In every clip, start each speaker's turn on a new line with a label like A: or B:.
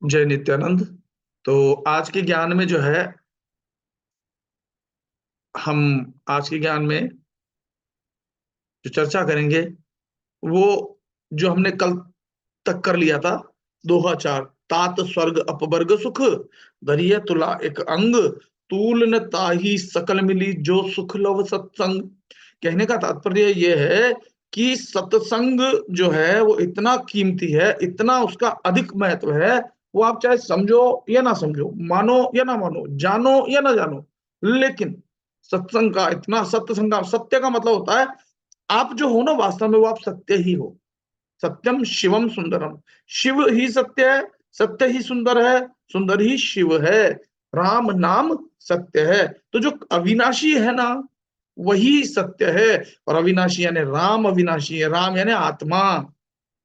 A: जय नित्यानंद। तो आज के ज्ञान में जो है, हम आज के ज्ञान में जो चर्चा करेंगे वो जो हमने कल तक कर लिया था। दोहा चार, तात स्वर्ग अपवर्ग सुख, धरिय तुला एक अंग, तूल न ताही सकल मिली जो सुख लव सत्संग। कहने का तात्पर्य ये है कि सत्संग जो है वो इतना कीमती है, इतना उसका अधिक महत्व है। वो आप चाहे समझो या ना समझो, मानो या ना मानो, जानो या ना जानो, लेकिन सत्संग का इतना, सत्संग का, सत्य का मतलब होता है आप जो हो ना वास्तव में वो आप सत्य ही हो। सत्यम शिवम सुंदरम, शिव ही सत्य है, सत्य ही सुंदर है, सुंदर ही शिव है, राम नाम सत्य है। तो जो अविनाशी है ना वही सत्य है। और अविनाशी यानी राम अविनाशी है, राम यानी आत्मा,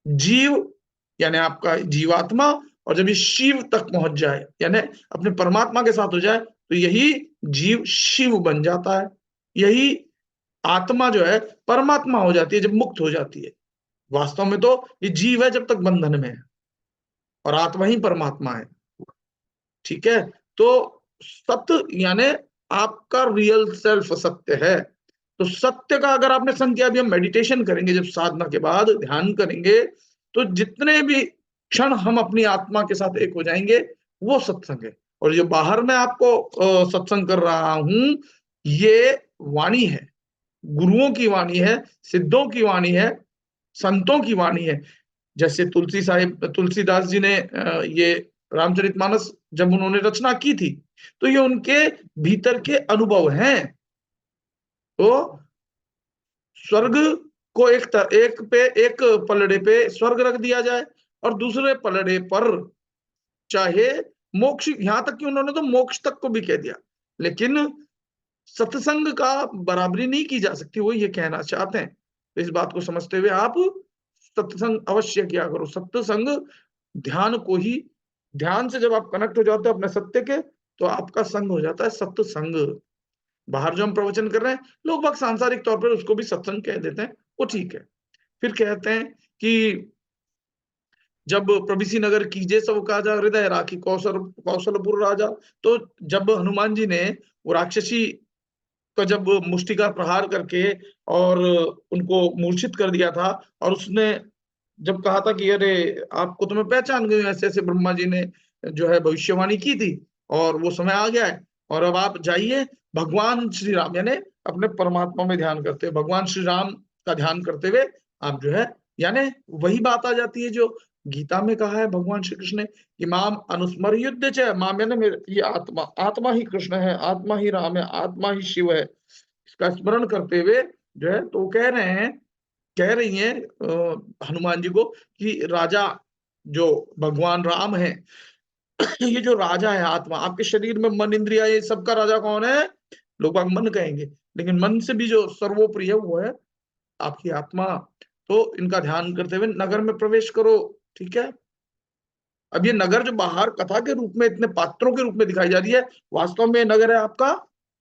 A: जीव यानी आपका जीवात्मा। और जब ये शिव तक पहुंच जाए यानी अपने परमात्मा के साथ हो जाए तो यही जीव शिव बन जाता है। यही आत्मा जो है परमात्मा हो जाती है जब मुक्त हो जाती है। वास्तव में तो ये जीव है जब तक बंधन में है, और आत्मा ही परमात्मा है। ठीक है। तो सत्य यानी आपका रियल सेल्फ सत्य है। तो सत्य का अगर आपने संग किया, अभी हम मेडिटेशन करेंगे, जब साधना के बाद ध्यान करेंगे तो जितने भी क्षण हम अपनी आत्मा के साथ एक हो जाएंगे वो सत्संग है। और जो बाहर में आपको सत्संग कर रहा हूं, ये वाणी है, गुरुओं की वाणी है, सिद्धों की वाणी है, संतों की वाणी है। जैसे तुलसीदास जी ने ये रामचरितमानस जब उन्होंने रचना की थी तो ये उनके भीतर के अनुभव हैं। तो स्वर्ग को एक पलड़े पे स्वर्ग रख दिया जाए और दूसरे पलड़े पर चाहे मोक्ष, यहां तक कि उन्होंने तो मोक्ष तक को भी कह दिया, लेकिन सत्संग का बराबरी नहीं की जा सकती, वो ये कहना चाहते हैं। तो इस बात को समझते हुए आप सत्संग अवश्य किया करो। सत्संग ध्यान को ही, ध्यान से जब आप कनेक्ट हो जाते हो अपने सत्य के, तो आपका संग हो जाता है सत्संग। बाहर जो हम प्रवचन कर रहे हैं, लोग बाग सांसारिक तौर पर उसको भी सत्संग कह देते हैं, वो ठीक है। फिर कहते हैं कि जब प्रभिसी नगर कीजे सब काजा, हृदय राखी कौशलपुर राजा। तो जब हनुमान जी ने वो राक्षसी का जब मुष्टिका प्रहार करके और उनको मूर्छित कर दिया था, और उसने जब कहा था कि अरे आपको तो मैं पहचान गई हूं, ऐसे ऐसे ब्रह्मा जी ने जो है भविष्यवाणी की थी और वो समय आ गया है, और अब आप जाइए भगवान श्री राम यानी अपने परमात्मा में ध्यान करते हुए, भगवान श्री राम का ध्यान करते हुए आप जो है, यानी वही बात आ जाती है जो गीता में कहा है भगवान श्री कृष्ण ने कि माम अनुस्मर युद्ध च, माम यानी ये आत्मा, आत्मा ही कृष्ण है, आत्मा ही राम है, आत्मा ही शिव है। इसका स्मरण करते हुए जो है, तो कह रहे हैं, कह रही हैं हनुमान जी को कि राजा जो भगवान राम है, ये जो राजा है आत्मा, आपके शरीर में मन इंद्रिया ये सबका राजा कौन है? लोग बाग मन कहेंगे, लेकिन मन से भी जो सर्वोपरि है वो है आपकी आत्मा। तो इनका ध्यान करते हुए नगर में प्रवेश करो। ठीक है। अब ये नगर जो बाहर कथा के रूप में इतने पात्रों के रूप में दिखाई जा रही है, वास्तव में नगर है आपका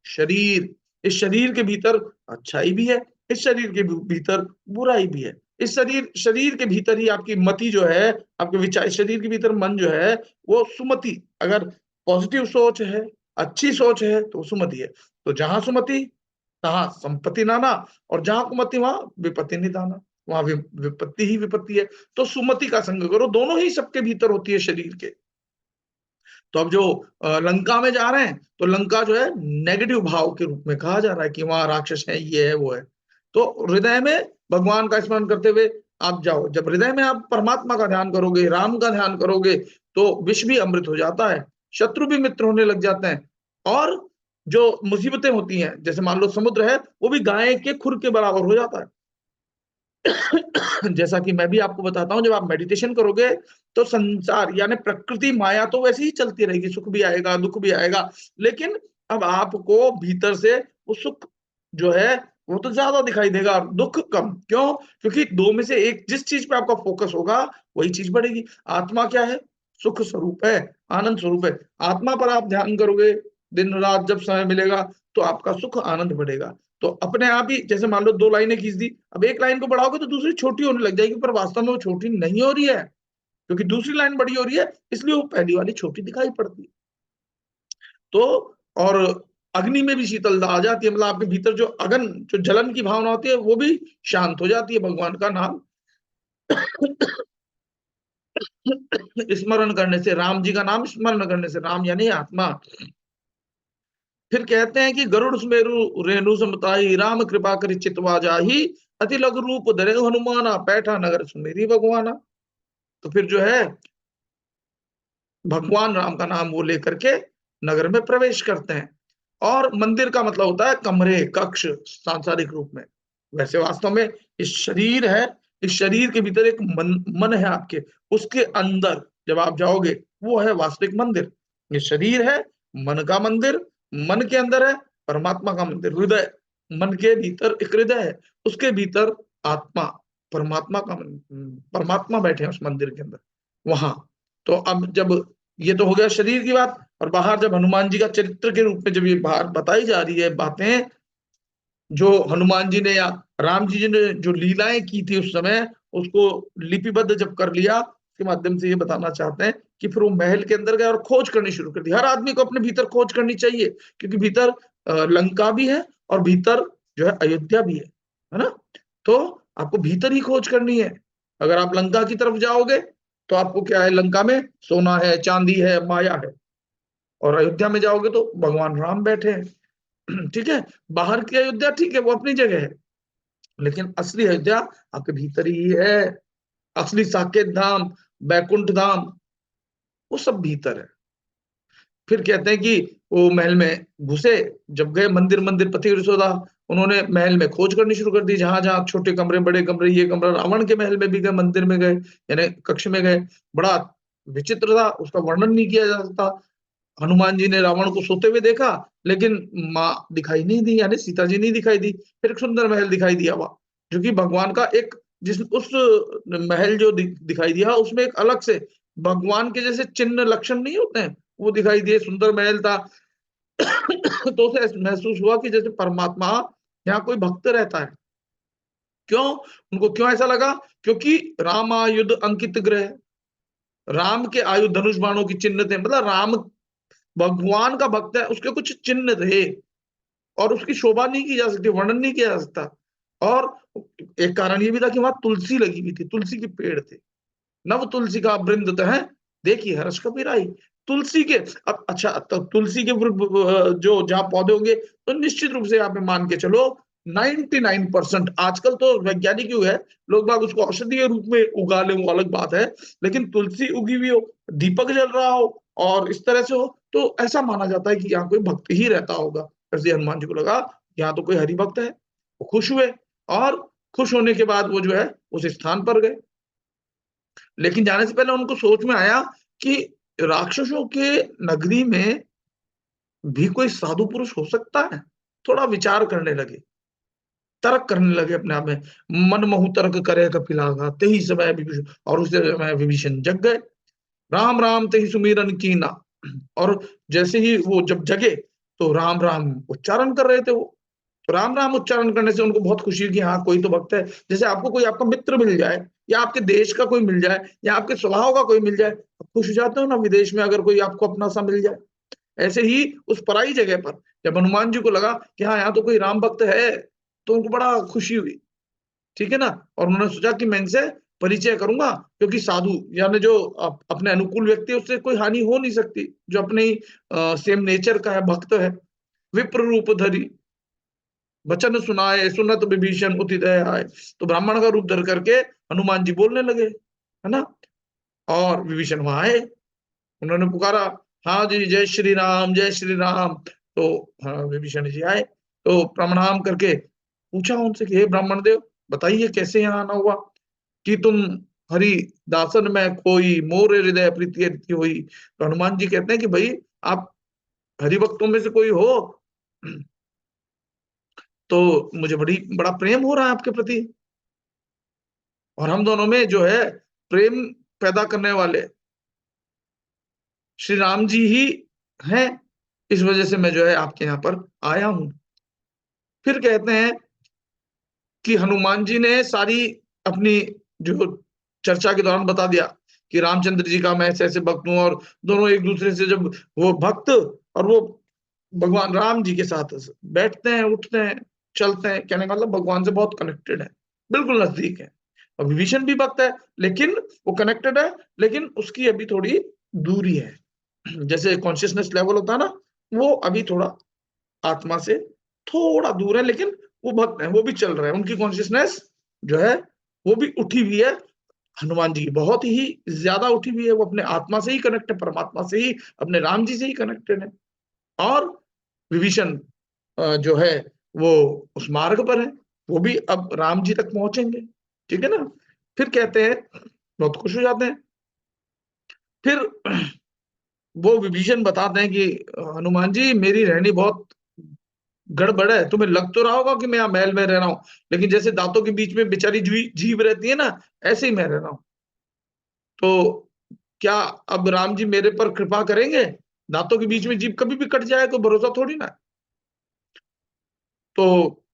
A: शरीर। इस शरीर के भीतर अच्छाई भी है, इस शरीर के भीतर बुराई भी है। इस शरीर शरीर के भीतर ही आपकी मति जो है, आपके विचार, शरीर के भीतर मन जो है वो सुमति, अगर पॉजिटिव सोच है, अच्छी सोच है तो सुमति है। तो जहां सुमति तहां संपत्ति नाना, और जहां कुमति वहां विपत्ति निधाना, वहां विपत्ति ही विपत्ति है। तो सुमति का संग करो, दोनों ही सबके भीतर होती है शरीर के। तो अब जो लंका में जा रहे हैं, तो लंका जो है नेगेटिव भाव के रूप में कहा जा रहा है कि वहां राक्षस है, ये है, वो है। तो हृदय में भगवान का स्मरण करते हुए आप जाओ। जब हृदय में आप परमात्मा का ध्यान करोगे, राम का ध्यान करोगे, तो विष भी अमृत हो जाता है, शत्रु भी मित्र होने लग जाते हैं। और जो मुसीबतें होती हैं, जैसे मान लो समुद्र है, वो भी गाय के खुर के बराबर हो जाता है। जैसा कि मैं भी आपको बताता हूं, जब आप मेडिटेशन करोगे तो संसार यानी प्रकृति माया तो वैसे ही चलती रहेगी, सुख भी आएगा दुख भी आएगा, लेकिन अब आपको भीतर से वो सुख जो है वो तो ज्यादा दिखाई देगा, दुख कम। क्यों? क्योंकि दो में से एक जिस चीज पे आपका फोकस होगा वही चीज बढ़ेगी। आत्मा क्या है? सुख स्वरूप है, आनंद स्वरूप है। आत्मा पर आप ध्यान करोगे दिन रात जब समय मिलेगा, तो आपका सुख आनंद बढ़ेगा। तो अपने आप ही, जैसे मान लो दो लाइनें खींच दी, अब एक लाइन को बढ़ाओगे तो दूसरी छोटी होने लग जाएगी, पर वास्तव में वो छोटी नहीं हो रही है। क्योंकि दूसरी लाइन बड़ी हो रही है, इसलिए वो पहली वाली छोटी दिखाई पड़ती है। तो और अग्नि में भी शीतलता आ जाती है, मतलब आपके भीतर जो अगन, जो जलन की भावना होती है, वो भी शांत हो जाती है भगवान का नाम स्मरण करने से, राम जी का नाम स्मरण करने से, राम यानी आत्मा। फिर कहते हैं कि गरुड़ सुमेरु रेणु समताई, राम कृपा करि चितवा जाही, अति लघु रूप धरे हनुमाना, बैठा नगर सुमेरी भगवाना। तो फिर जो है भगवान राम का नाम वो लेकर के नगर में प्रवेश करते हैं। और मंदिर का मतलब होता है कमरे, कक्ष, सांसारिक रूप में। वैसे वास्तव में इस शरीर है, इस शरीर के भीतर एक मन है आपके, उसके अंदर जब आप जाओगे वो है वास्तविक मंदिर। ये शरीर है मन का मंदिर, मन के अंदर है परमात्मा का मंदिर, हृदय। मन के भीतर एक हृदय है, उसके भीतर आत्मा, परमात्मा का परमात्मा बैठे हैं उस मंदिर के अंदर, वहां। तो अब जब ये तो हो गया शरीर की बात, और बाहर जब हनुमान जी का चरित्र के रूप में जब ये बाहर बताई जा रही है बातें, जो हनुमान जी ने या राम जी ने जो लीलाएं की थी उस समय, उसको लिपिबद्ध जब कर लिया, उसके माध्यम से ये बताना चाहते हैं कि फिर वो महल के अंदर गए और खोज करनी शुरू कर दी। हर आदमी को अपने भीतर खोज करनी चाहिए, क्योंकि भीतर लंका भी है और भीतर जो है अयोध्या भी है ना। तो आपको भीतर ही खोज करनी है। अगर आप लंका की तरफ जाओगे तो आपको क्या है, लंका में सोना है, चांदी है, माया है। और अयोध्या में जाओगे तो भगवान राम बैठे हैं ठीक है। बाहर की अयोध्या ठीक है, वो अपनी जगह है, लेकिन असली अयोध्या आपके भीतर ही है। असली साकेत धाम, बैकुंठ धाम, वो सब भीतर है। फिर कहते हैं कि वो महल में घुसे, जब गए मंदिर मंदिर पति यशोदा, उन्होंने महल में खोज करनी शुरू कर दी, जहां जहां छोटे कमरे, बड़े कमरे, ये कमरा, रावण के महल में भी गए, मंदिर में गए, यानी कक्ष में गए। बड़ा विचित्र था, उसका वर्णन नहीं किया जा सकता। हनुमान जी ने रावण को सोते हुए देखा, लेकिन माँ दिखाई नहीं दी, यानी सीता जी नहीं दिखाई दी। फिर एक सुंदर महल दिखाई दिया हुआ, जो कि भगवान का एक, जिस उस महल जो दिखाई दिया उसमें एक अलग से भगवान के जैसे चिन्ह लक्षण नहीं होते हैं, वो दिखाई दिए, सुंदर महल था तो उसे महसूस हुआ कि जैसे परमात्मा यहाँ कोई भक्त रहता है। क्यों? उनको क्यों ऐसा लगा? क्योंकि रामायुध अंकित ग्रह, राम के आयु धनुष बाणों की चिन्ह थे, मतलब राम भगवान का भक्त है, उसके कुछ चिन्ह थे, और उसकी शोभा नहीं की जा सकती, वर्णन नहीं किया जा सकता। और एक कारण ये भी था कि वहां तुलसी लगी हुई थी, तुलसी के पेड़ थे, नव तुलसी का वृंद तह देखिए हर्ष कबीर आई। तुलसी के, अब अच्छा, तो तुलसी के जो जहां पौधे होंगे, तो निश्चित रूप से यहाँ पे मान के चलो 99%, आजकल तो वैज्ञानिक युग है, लोग बाग उसको औषधीय रूप में उगा ले, वो अलग बात है, लेकिन तुलसी उगी हुई हो, दीपक जल रहा हो, और इस तरह से हो, तो ऐसा माना जाता है कि यहाँ कोई भक्त ही रहता होगा। इसलिए हनुमान जी को लगा यहाँ तो कोई हरि भक्त है, वो खुश हुए, और खुश होने के बाद वो जो है उस स्थान पर गए। लेकिन जाने से पहले उनको सोच में आया कि राक्षसों के नगरी में भी कोई साधु पुरुष हो सकता है। थोड़ा विचार करने लगे, तर्क करने लगे अपने आप में, मन महु तर्क करे कपिलागा, तेहि समय विभीषण, और उस समय विभीषण जग गए। राम राम तेहि सुमिरन कीना, और जैसे ही वो जब जगे तो राम राम उच्चारण कर रहे थे वो। तो राम राम उच्चारण करने से उनको बहुत खुशी हुई कि हाँ कोई तो भक्त है। जैसे आपको कोई आपका मित्र मिल जाए, या आपके देश का कोई मिल जाए, या आपके स्वभाव का कोई मिल जाए, आप खुश हो जाते हो ना, विदेश में अगर कोई आपको अपना सा मिल जाए। ऐसे ही उस पराई जगह पर जब हनुमान जी को लगा कि हाँ यहाँ तो कोई राम भक्त है, तो उनको बड़ा खुशी हुई, ठीक है ना। और उन्होंने सोचा कि मैं इनसे परिचय करूंगा, क्योंकि साधु यानी जो अपने अनुकूल व्यक्ति है, उससे कोई हानि हो नहीं सकती, जो अपने ही सेम नेचर का है, भक्त है। विप्र रूप धरी वचन सुनाए, सुनत विभीषण उति दय आए। तो ब्राह्मण का रूप धर करके हनुमान जी बोलने लगे, है ना। और विभीषण वहां आए, उन्होंने पुकारा, हाँ जी जय श्री राम, जय श्री राम। तो हाँ, विभीषण जी आए, तो प्रणाम करके पूछा उनसे कि हे ब्राह्मण देव, बताइए कैसे यहाँ आना हुआ, कि तुम हरि दासन में कोई मोर हृदय प्रीति रीति हुई। तो हनुमान जी कहते हैं कि भाई आप हरि भक्तों में से कोई हो, तो मुझे बड़ा प्रेम हो रहा है आपके प्रति, और हम दोनों में जो है प्रेम पैदा करने वाले श्री राम जी ही हैं, इस वजह से मैं जो है आपके यहाँ पर आया हूं। फिर कहते हैं कि हनुमान जी ने सारी अपनी जो चर्चा के दौरान बता दिया कि रामचंद्र जी का मैं ऐसे ऐसे भक्त हूं, और दोनों एक दूसरे से जब वो भक्त और वो भगवान राम जी के साथ बैठते हैं, उठते हैं, चलते हैं, कहने का मतलब भगवान से बहुत कनेक्टेड है, बिल्कुल नजदीक है। और विभीषण भी भक्त है, लेकिन वो कनेक्टेड है, लेकिन उसकी अभी थोड़ी दूरी है। जैसे कॉन्शियसनेस लेवल होता है ना, वो अभी थोड़ा आत्मा से थोड़ा दूर है, लेकिन वो भक्त है, वो भी चल रहे हैं, उनकी कॉन्शियसनेस जो है वो भी उठी हुई है। हनुमान जी की बहुत ही ज्यादा उठी हुई है, वो अपने आत्मा से ही कनेक्ट है, परमात्मा से ही, अपने राम जी से ही कनेक्टेड है। और विभीषण जो है वो उस मार्ग पर है, वो भी अब राम जी तक पहुंचेंगे, ठीक है ना। फिर कहते हैं, बहुत खुश हो जाते हैं। फिर वो विभीषण बताते हैं कि हनुमान जी, मेरी रहनी बहुत गड़बड़ है, तुम्हें लग तो रहा होगा कि मैं यहाँ महल में रह रहा हूँ, लेकिन जैसे दांतों के बीच में बेचारी जीभ रहती है ना, ऐसे ही मैं रह रहा हूँ। तो क्या अब राम जी मेरे पर कृपा करेंगे? दांतों के बीच में जीभ कभी भी कट जाए, कोई भरोसा थोड़ी ना है। तो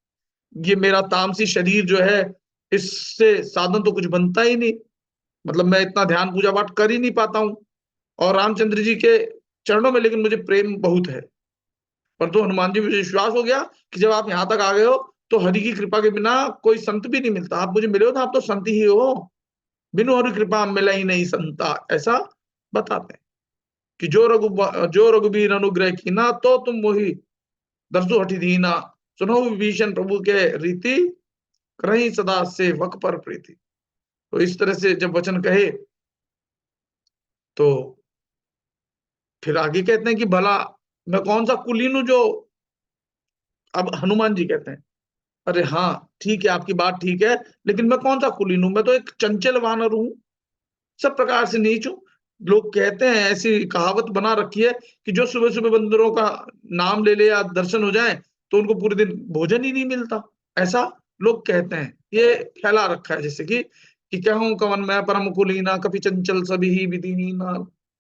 A: ये मेरा तामसी शरीर जो है, इससे साधन तो कुछ बनता ही नहीं, मतलब मैं इतना ध्यान पूजा पाठ कर ही नहीं पाता हूँ। और रामचंद्र जी के चरणों में लेकिन मुझे प्रेम बहुत है। परंतु हनुमान जी, मुझे विश्वास हो गया कि जब आप यहाँ तक आ गए हो, तो हरि की कृपा के बिना कोई संत भी नहीं मिलता। आप मुझे मिले हो तो आप तो संत ही हो, बिनु हरि कृपा मिला ही नहीं संता, ऐसा बताते हैं कि जो रघुबीर अनुग्रह कीना, तो तुम मोहि दरसु हठि दीना, सुनो विभीषण प्रभु के रीति, करहि सदा सेवक पर प्रीति। तो इस तरह से जब वचन कहे, तो फिर आगे कहते हैं कि भला मैं कौन सा कुलीन हूं जो, अब हनुमान जी कहते हैं, अरे हाँ ठीक है, आपकी बात ठीक है, लेकिन मैं कौन सा कुलीन हूं, मैं तो एक चंचल वानर हूं, सब प्रकार से नीच हूं। लोग कहते हैं, ऐसी कहावत बना रखी है कि जो सुबह सुबह बंदरों का नाम ले ले या दर्शन हो जाए, तो उनको पूरे दिन भोजन ही नहीं मिलता, ऐसा लोग कहते हैं। ये फैला रखा है, जैसे कि कहूं कवन मैं परम कुलीना, कपि चंचल सभी ही विधिहीना,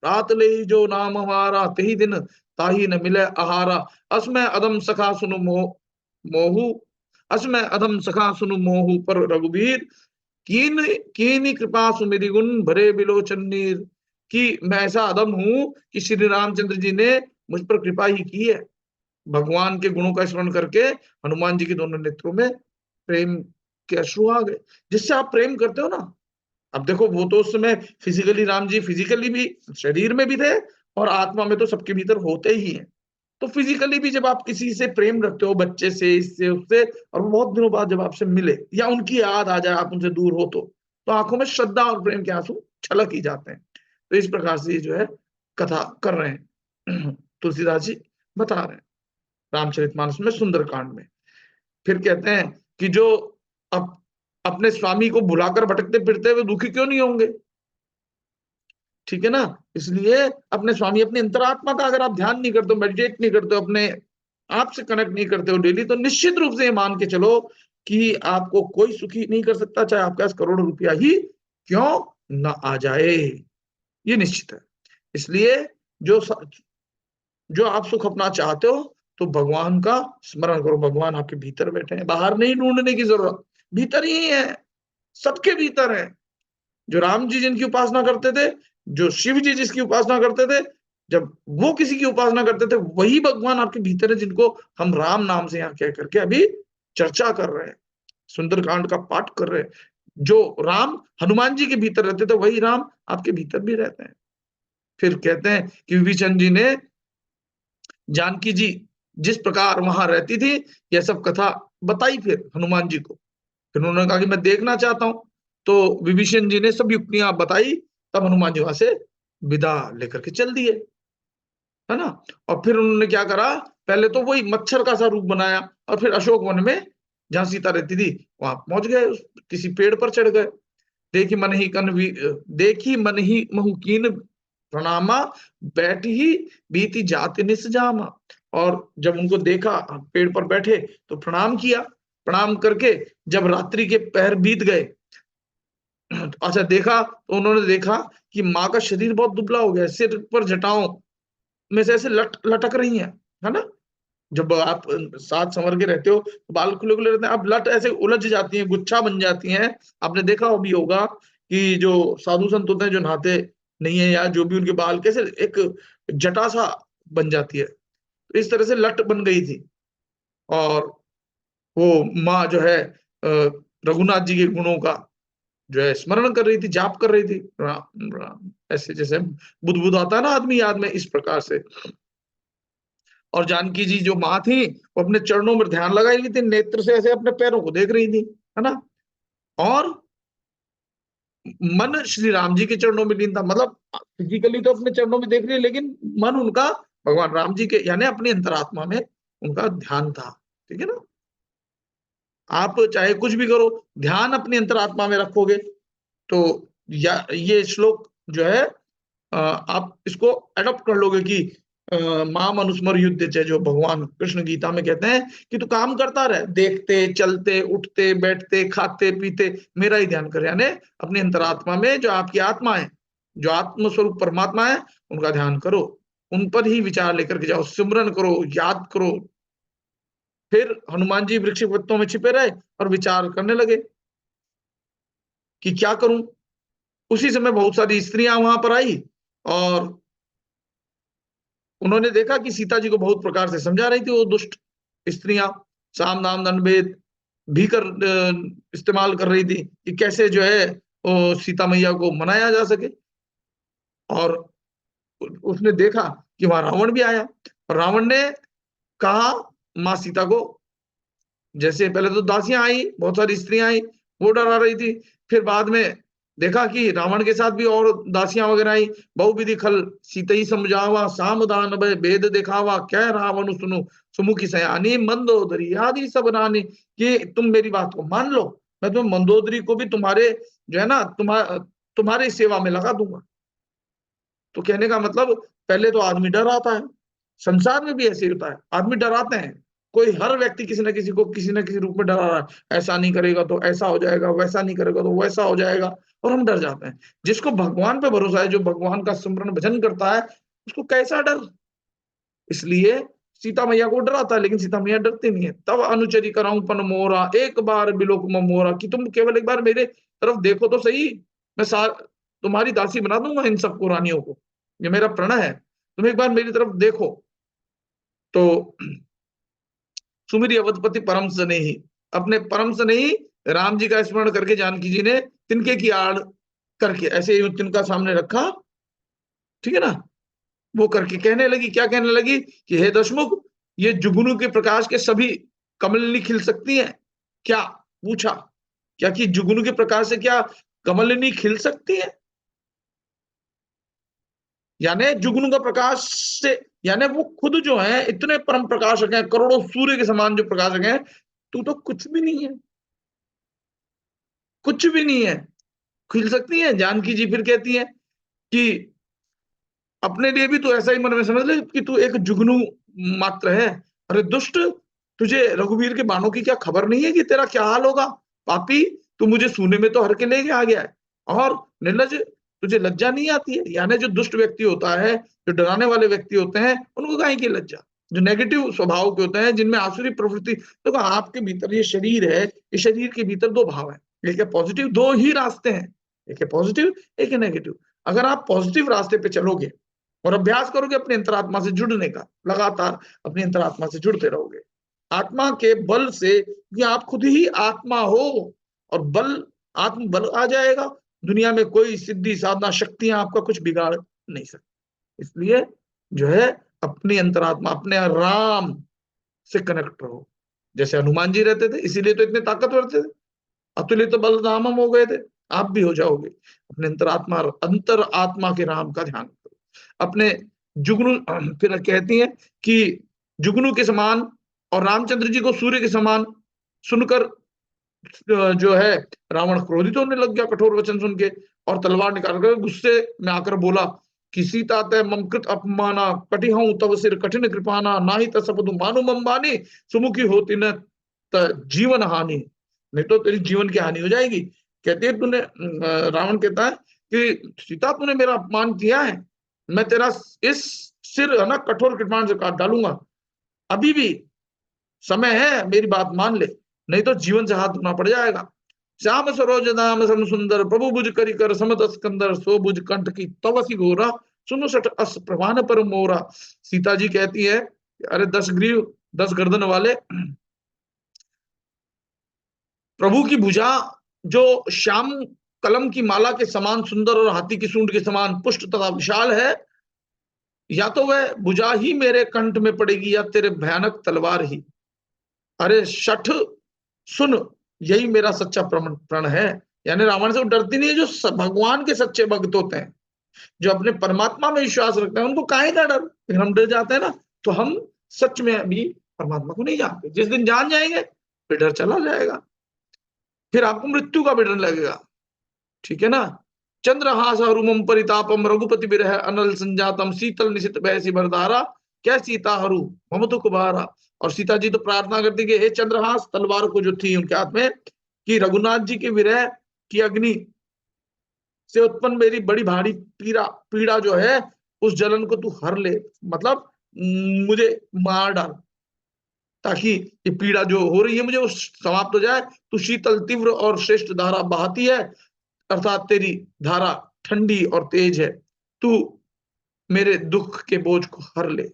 A: रात ले जो नाम हमारा, तेही दिन ताही न मिले आहारा, असमय अदम सखा सुनु मोहू, असमय अधम सखा सुनु मोहू, पर रघुबीर कीन कीनी कृपा सुमेरी गुण भरे बिलोचन नीर, कि मैं ऐसा अदम हूं कि श्री रामचंद्र जी ने मुझ पर कृपा ही की है। भगवान के गुणों का स्मरण करके हनुमान जी के दोनों नेत्रों में प्रेम के अश्रु आ गए। जिससे आप प्रेम करते हो ना, अब देखो वो तो उस समय फिजिकली, राम जी फिजिकली भी शरीर में भी थे, और आत्मा में तो सबके भीतर होते ही हैं। तो फिजिकली भी जब आप किसी से प्रेम रखते हो, बच्चे से, इससे उससे, और वो बहुत दिनों बाद जब आपसे मिले या उनकी याद आ जाए, आप उनसे दूर हो, तो आंखों में श्रद्धा और प्रेम के आंसू छलक ही जाते हैं। तो इस प्रकार से जो है कथा कर रहे हैं तुलसीदास जी, बता रहे हैं रामचरितमानस में, सुंदरकांड में। फिर कहते हैं कि जो अप, अपने स्वामी को भुलाकर भटकते फिरते हुए दुखी क्यों नहीं होंगे, ठीक है ना। इसलिए अपने स्वामी, अपनी अंतरात्मा का अगर आप ध्यान नहीं करते हो, मेडिटेट नहीं करते हो, अपने आप से कनेक्ट नहीं करते हो डेली, तो निश्चित रूप से ये मान के चलो कि आपको कोई सुखी नहीं कर सकता, चाहे आपके पास करोड़ों रुपया ही क्यों ना आ जाए, ये निश्चित है। इसलिए जो जो आप सुख अपना चाहते हो, तो भगवान का स्मरण करो। भगवान आपके भीतर बैठे हैं, बाहर नहीं ढूंढने की जरूरत, भीतर ही है, सबके भीतर है। जो राम जी जिनकी उपासना करते थे, जो शिव जी जिसकी उपासना करते थे, जब वो किसी की उपासना करते थे, वही भगवान आपके भीतर है, जिनको हम राम नाम से यहाँ कह करके अभी चर्चा कर रहे हैं, सुंदरकांड का पाठ कर रहे हैं। जो राम हनुमान जी के भीतर रहते थे, वही राम आपके भीतर भी रहते हैं। फिर कहते हैं कि विभीषण जी ने जानकी जी जिस प्रकार वहां रहती थी, यह सब कथा बताई फिर हनुमान जी को। फिर उन्होंने कहा कि मैं देखना चाहता हूं, तो विभीषण जी ने सब युक्तियां बताई। तब हनुमान जी वहां से विदा लेकर के चल दिए, है ना। और फिर उन्होंने क्या करा, पहले तो वही मच्छर का सा रूप बनाया, और फिर अशोक वन में जहां सीता रहती थी वहां पहुंच गए, किसी पेड़ पर चढ़ गए। देखी मन ही देखी मन ही महुकीन प्रणामा, बैठ ही बीती जाति निस जामा। और जब उनको देखा पेड़ पर बैठे, तो प्रणाम किया। प्रणाम करके जब रात्रि के पहर बीत गए, अच्छा देखा, तो उन्होंने देखा कि माँ का शरीर बहुत दुबला हो गया, सिर पर जटाओं में से ऐसे लटक रही है ना। जब आप साथ संवर के रहते हो, तो बाल खुले खुले रहते हैं, अब लट ऐसे उलझ जाती हैं, गुच्छा बन जाती हैं। आपने देखा भी होगा कि जो साधु संत होते हैं जो नहाते नहीं है, या जो भी उनके बाल कैसे एक जटा सा बन जाती है, तो इस तरह से लट बन गई थी। और वो माँ जो है रघुनाथ जी के गुणों का जो है स्मरण कर रही थी, जाप कर रही थी, राम राम, ऐसे जैसे बुदबुदाता है ना आदमी याद में, इस प्रकार से। और जानकी जी जो माँ थी, वो अपने चरणों में ध्यान लगाई हुई थी, नेत्र से ऐसे अपने पैरों को देख रही थी, है ना। और मन श्री राम जी के चरणों में लीन था, मतलब फिजिकली तो अपने चरणों में देख रही है, लेकिन मन उनका भगवान राम जी के, यानी अपनी अंतरात्मा में उनका ध्यान था। ठीक है ना। आप चाहे कुछ भी करो, ध्यान अपनी अंतरात्मा में रखोगे तो या ये श्लोक जो है आप इसको एडॉप्ट कर लोगे कि माम अनुस्मर युद्ध च, जो भगवान कृष्ण गीता में कहते हैं कि तू काम करता रहे, देखते चलते उठते बैठते खाते पीते मेरा ही ध्यान कर, यानी अपनी अंतरात्मा में जो आपकी आत्मा है, जो आत्म स्वरूप परमात्मा है, उनका ध्यान करो, उन पर ही विचार लेकर के जाओ, सिमरन करो, याद करो। फिर हनुमान जी वृक्ष पत्तों में छिपे रहे और विचार करने लगे कि क्या करूं। उसी समय बहुत सारी स्त्रियां वहां पर आई और उन्होंने देखा कि सीता जी को बहुत प्रकार से समझा रही थी वो दुष्ट स्त्रियां, साम दाम दंड भेद भी कर इस्तेमाल कर रही थी कि कैसे जो है वो सीता मैया को मनाया जा सके। और उसने देखा कि वहां रावण भी आया, और रावण ने कहा माँ सीता को, जैसे पहले तो दासियां आई, बहुत सारी स्त्रियां आई, वो डरा रही थी। फिर बाद में देखा कि रावण के साथ भी और दासियां वगैरह आई। बहुविधि खल सीतई समझावा, सामदान भय भेद दिखावा, कह रावण सुनो सुमुखी सयानी, मंदोदरी आदि सब रानी, कि तुम मेरी बात को मान लो, मैं तुम मंदोदरी को भी तुम्हारे जो है ना तुम्हारी सेवा में लगा दूंगा। तो कहने का मतलब, पहले तो आदमी डराता है, संसार में भी ऐसे ही होता है, आदमी डराते हैं। कोई हर व्यक्ति किसी न किसी को किसी न किसी रूप में डरा रहा है, ऐसा नहीं करेगा तो ऐसा हो जाएगा, वैसा नहीं करेगा तो वैसा हो जाएगा, और हम डर जाते हैं। जिसको भगवान पे भरोसा है, जो भगवान का सिमरन भजन करता है, उसको कैसा डर। इसलिए सीता मैया को डराता है, लेकिन सीता मैया डरती नहीं है। तब अनुचरी कराऊं पन मोरा, एक बार बिलोक मोरा, कि तुम केवल एक बार मेरे तरफ देखो तो सही, मैं तुम्हारी दासी बना दूंगा इन सबको, रानियों को। ये मेरा प्रण है, तुम एक बार मेरी तरफ देखो। तो सुमिरी अवधपति परम स्नेही, अपने परम स्नेही राम जी का स्मरण करके जानकी जी ने तिनके की आड़ करके ऐसे ही तिनका सामने रखा। ठीक है ना। वो करके कहने लगी, क्या कहने लगी कि हे दशमुख, ये जुगनू के प्रकाश के सभी कमलिनी खिल सकती हैं क्या। पूछा, क्या कि जुगनू के प्रकाश से क्या कमलिनी खिल सकती है। यानी जुगनू का प्रकाश से, यानी वो खुद जो है इतने परम प्रकाशक हैं, करोड़ों सूर्य के समान जो प्रकाशक हैं, तू तो कुछ भी नहीं है, कुछ भी नहीं है, खिल सकती है। जानकी जी फिर कहती है कि अपने लिए भी तू ऐसा ही मन में समझ ले कि तू एक जुगनू मात्र है। अरे दुष्ट, तुझे रघुवीर के बाणों की क्या खबर नहीं है कि तेरा क्या हाल होगा। पापी, तू मुझे सोने में तो हर के लेके आ गया है, और निर्लज, तुझे लज्जा नहीं आती है। यानी जो दुष्ट व्यक्ति होता है, जो डराने वाले व्यक्ति होते हैं, उनको काहे की लज्जा। जो नेगेटिव स्वभाव के होते हैं, जिनमें आसुरी प्रवृत्ति, देखो आपके भीतर ये शरीर है, इस शरीर के भीतर दो भाव है, एक है पॉजिटिव, दो ही रास्ते हैं, एक है पॉजिटिव, एक है नेगेटिव। अगर आप पॉजिटिव रास्ते पे चलोगे और अभ्यास करोगे अपनी अंतरात्मा से जुड़ने का, लगातार अपनी अंतरात्मा से जुड़ते रहोगे, आत्मा के बल से, कि आप खुद ही आत्मा हो, और बल, आत्म बल आ जाएगा, दुनिया में कोई सिद्धि साधना शक्तियां आपका कुछ बिगाड़ नहीं सकती। इसलिए जो है अपनी अंतरात्मा, अपने राम से कनेक्ट रहो, जैसे हनुमान जी रहते थे, इसीलिए तो इतने ताकतवर थे, अतुलित बल रामम हो गए थे। आप भी हो जाओगे। अपने अंतर आत्मा के राम का ध्यान करो। अपने जुगनू, फिर कहती है कि जुगनू के समान, और रामचंद्र जी को सूर्य के समान सुनकर जो है रावण क्रोधित होने लग गया, कठोर वचन सुन के, और तलवार निकाल कर गुस्से में आकर बोला कि सीता तय ममकृत अपमाना, कटिहऊ तव सिर कठिन कृपाना, नाही तसपदु मानु मम्बानी, सुमुखी होती न जीवन हानि, नहीं तो तेरी जीवन की हानि हो जाएगी। कहती है तूने, रावण कहता है कि सीता तूने मेरा अपमान किया है, मैं तेरा इस सिर है ना कठोर कृपाण से काट डालूंगा, अभी भी समय है, मेरी बात मान ले, नहीं तो जीवन से हाथ धोना पड़ जाएगा। श्याम सरोज नाम सम सुंदर, प्रभु भुज करी कर समत स्कंदर, सो भुज कंठ की तवसी घोरा, सुनो सठ अस प्रवान पर मोरा। सीता जी कहती है, अरे 10 ग्रीव 10 गर्दन वाले प्रभु की भुजा जो श्याम कलम की माला के समान सुंदर और हाथी की सूंड के समान पुष्ट तथा विशाल है, या तो वह भुजा ही मेरे कंठ में पड़ेगी या तेरे भयानक तलवार ही। अरे शठ सुन, यही मेरा सच्चा प्रण है। यानी रावण से वो डरती नहीं है, जो भगवान के सच्चे भक्त होते हैं, जो अपने परमात्मा में विश्वास रखते हैं, उनको काहे का डर। लेकिन हम डर जाते हैं ना, तो हम सच में अभी परमात्मा को नहीं जानते। जिस दिन जान जाएंगे फिर डर चला जाएगा, फिर आपको मृत्यु का भी डर लगेगा। ठीक है ना। चंद्रहास हरुमम परितापम, रघुपति विरह अनल संजातम, शीतल निशित भयसी भरधारा, क्या सीता हरु मम दुख बहारा। और सीता जी तो प्रार्थना करती कि हे चंद्रहास, तलवार को जो थी उनके हाथ में, कि रघुनाथ जी के विरह की अग्नि से उत्पन्न मेरी बड़ी भारी पीड़ा पीड़ा जो है, उस जलन को तू हर ले, मतलब मुझे मार डाल, ताकि ये पीड़ा जो हो रही है मुझे वो समाप्त हो जाए। तू शीतल तीव्र और श्रेष्ठ धारा बहाती है, अर्थात तेरी धारा ठंडी और तेज है। तू मेरे दुख के बोझ को हर ले।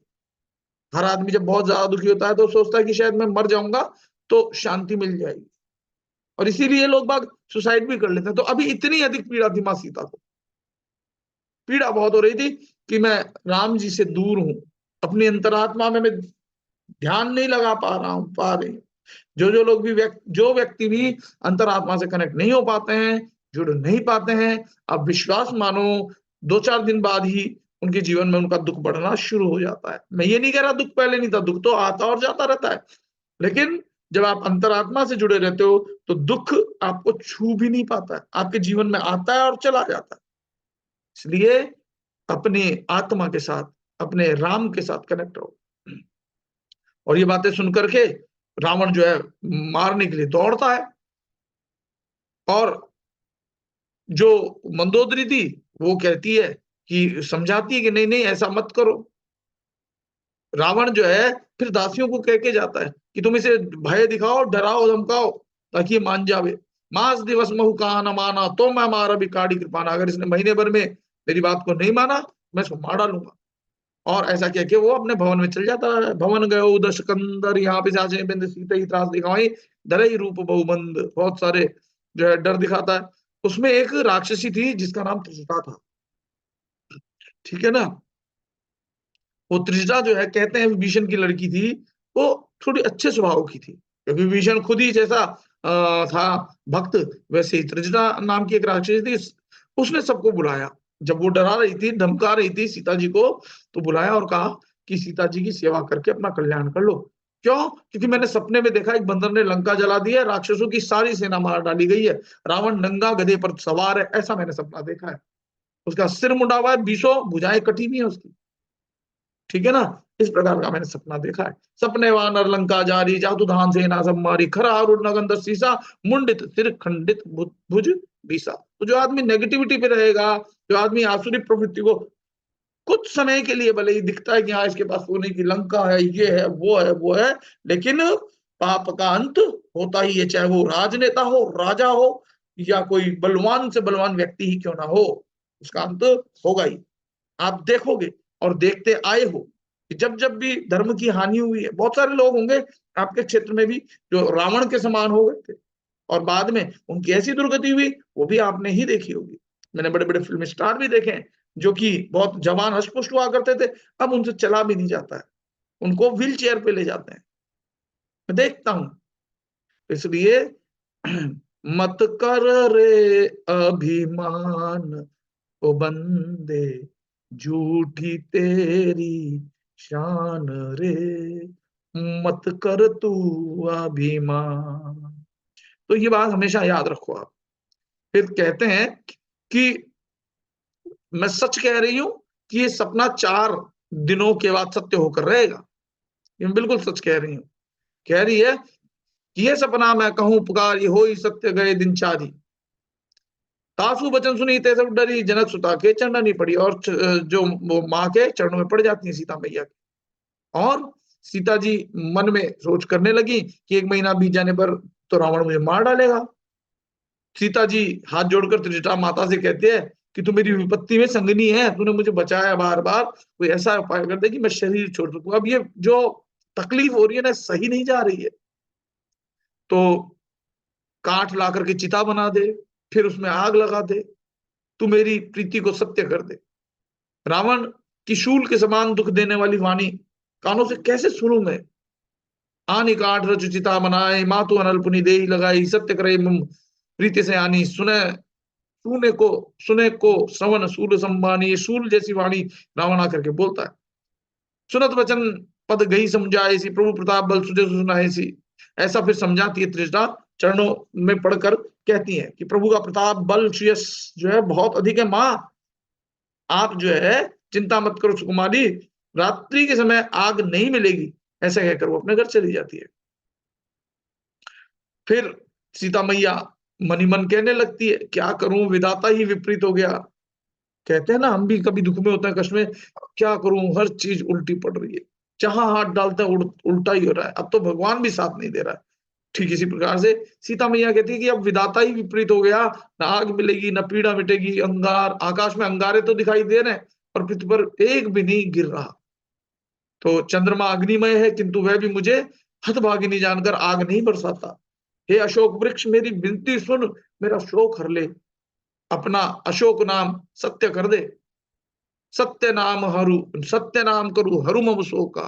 A: हर आदमी जब बहुत ज्यादा दुखी होता है तो सोचता है कि शायद मैं मर जाऊंगा तो शांति मिल जाएगी, और इसीलिए लोग बाग सुसाइड भी कर लेते हैं। तो अभी इतनी अधिक पीड़ा थी मां सीता को, पीड़ा बहुत हो रही थी कि मैं राम जी से दूर हूं, अपनी अंतरात्मा में मैं ध्यान नहीं लगा पा रही। जो लोग भी जो व्यक्ति भी अंतरात्मा से कनेक्ट नहीं हो पाते हैं, जुड़ नहीं पाते हैं, अब विश्वास मानो 2-4 दिन बाद ही उनके जीवन में उनका दुख बढ़ना शुरू हो जाता है। मैं ये नहीं कह रहा दुख पहले नहीं था, दुख तो आता और जाता रहता है, लेकिन जब आप अंतरात्मा से जुड़े रहते हो तो दुख आपको छू भी नहीं पाता है, आपके जीवन में आता है और चला जाता है। इसलिए अपने आत्मा के साथ, अपने राम के साथ कनेक्ट रहो। और ये बातें सुनकर के रावण जो है मारने के लिए दौड़ता है, और जो मंदोदरी थी वो कहती है कि समझाती है कि नहीं नहीं ऐसा मत करो। रावण जो है फिर दासियों को कह के जाता है कि तुम इसे भय दिखाओ, डराओ धमकाओ, ताकि ये मान जावे। मास दिवस महु कहा न माना, तो मैं मारा भिखारी कृपाना। अगर इसने महीने भर में मेरी बात को नहीं माना, मैं इसको मार डालूंगा। और ऐसा कह के वो अपने भवन में चल जाता है। भवन गयो दशकंदर, यहाँ पे जाचे बिंद सीता ही त्रास दिखाई, डरे रूप बहुमंद। बहुत सारे जो है डर दिखाता है। उसमें एक राक्षसी थी जिसका नाम त्रिजटा था। ठीक है ना। वो त्रिजटा जो है, कहते हैं विभीषण की लड़की थी, वो थोड़ी अच्छे स्वभाव की थी, क्योंकि विभीषण खुद ही जैसा था भक्त, वैसे ही त्रिजटा नाम की एक राक्षसी थी। उसने सबको बुलाया, जब वो डरा रही थी, धमका रही थी सीता जी को, तो बुलाया और कहा कि सीता जी की सेवा करके अपना कल्याण कर लो। क्यों? क्योंकि मैंने सपने में देखा एक बंदर ने लंका जला दिया, राक्षसों की सारी सेना मार डाली गई है, रावण नंगा गधे पर सवार है, ऐसा मैंने सपना देखा है। उसका सिर मुंडा हुआ है, 20 भुजाएं कटी हुई है उसकी। ठीक है ना। इस प्रकार का मैंने सपना देखा है। सपने वानर लंका जारी, जादू धान सेना सब मारी, खरा अरुण नगंध शीसा, मुंडित सिर खंडित भुज बीसा। तो जो आदमी नेगेटिविटी पे रहेगा, जो आदमी आसुरी प्रवृत्ति को कुछ समय के लिए भले ही दिखता है कि हाँ इसके पास सोने की लंका है, ये है वो है, लेकिन पाप का अंत होता ही है, चाहे वो राजनेता हो, राजा हो, या कोई बलवान से बलवान व्यक्ति ही क्यों ना हो, उसका अंत होगा ही। आप देखोगे और देखते आए हो कि जब जब भी धर्म की हानि हुई है, बहुत सारे लोग होंगे आपके क्षेत्र में भी जो रावण के समान हो गए थे, और बाद में उनकी ऐसी दुर्गति हुई, वो भी आपने ही देखी होगी। मैंने बड़े बड़े फिल्म स्टार भी देखे हैं, जो कि बहुत जवान हष्टपुष्ट हुआ करते थे, अब उनसे चला भी नहीं जाता है, उनको व्हील चेयर पे ले जाते हैं। मैं देखता हूं। इसलिए मत कर रे अभिमान ओ बंदे, झूठी तेरी शान रे, मत कर तू अभिमान। तो ये बात हमेशा याद रखो आप। फिर कहते हैं कि मैं सच कह रही हूं कि ये सपना 4 दिनों के बाद सत्य होकर रहेगा। ये मैं बिल्कुल सच कह रही हूँ। कह रही है कि ये सपना मैं कहूं पुकार, ये हो ही सत्य गए दिन चारी। तासु बचन सुनी ते सब डरी, जनक सुता के चढ़नी पड़ी। और जो वो माँ के चरणों में पड़ जाती है सीता मैया की। और सीता जी मन में सोच करने लगी कि 1 महीना बीत जाने पर तो रावण मुझे मार डालेगा। सीता जी हाथ जोड़कर त्रिजटा माता से कहते हैं कि तू मेरी विपत्ति में संगनी है, तूने मुझे बचाया बार बार, कोई ऐसा उपाय कर दे कि मैं शरीर छोड़ सकूं। अब ये जो तकलीफ हो रही है ना, सही नहीं जा रही है। तो काठ ला करके चिता बना दे, फिर उसमें आग लगा दे, तू मेरी प्रीति को सत्य कर दे। रावण की शूल के समान दुख देने वाली वाणी कानों से कैसे सुनूं मैं। आनी काठ रचु चिता बनाए, मातु अनल पुनि देहि लगाई, सत्य करे मम प्रीति से आनी, सुने को श्रवण सूल संबानी। ये सूल जैसी वाणी रावण आकर के बोलता है। सुनत वचन पद गई समझाए सी, प्रभु प्रताप बल सुजय सुनाए सी। ऐसा फिर समझाती है त्रिजटा, चरणों में पढ़कर कहती है कि प्रभु का प्रताप बल सुयश जो है बहुत अधिक है। माँ आप जो है चिंता मत करो सुकुमारी, रात्रि के समय आग नहीं मिलेगी। ऐसा कहकर वो अपने घर चली जाती है। फिर सीता मैया मनी मन कहने लगती है, क्या करूं, विधाता ही विपरीत हो गया। कहते हैं ना, हम भी कभी दुख में होते हैं, कष्ट में, क्या करूं, हर चीज उल्टी पड़ रही है, जहां हाथ डालते हैं उल्टा ही हो रहा है, अब तो भगवान भी साथ नहीं दे रहा है। ठीक इसी प्रकार से सीता मैया कहती है कि अब विधाता ही विपरीत हो गया, ना आग मिलेगी ना पीड़ा मिटेगी। अंगार, आकाश में अंगारे तो दिखाई दे रहे हैं और पृथ्वी पर एक भी नहीं गिर रहा। तो चंद्रमा अग्निमय है, किंतु वह भी मुझे हतभागिनी जानकर आग नहीं बरसाता। हे अशोक वृक्ष, मेरी विनती सुन, मेरा शोक हर ले, अपना अशोक नाम सत्य कर दे। सत्य नाम हरू, सत्य नाम करू हरू मम शोका।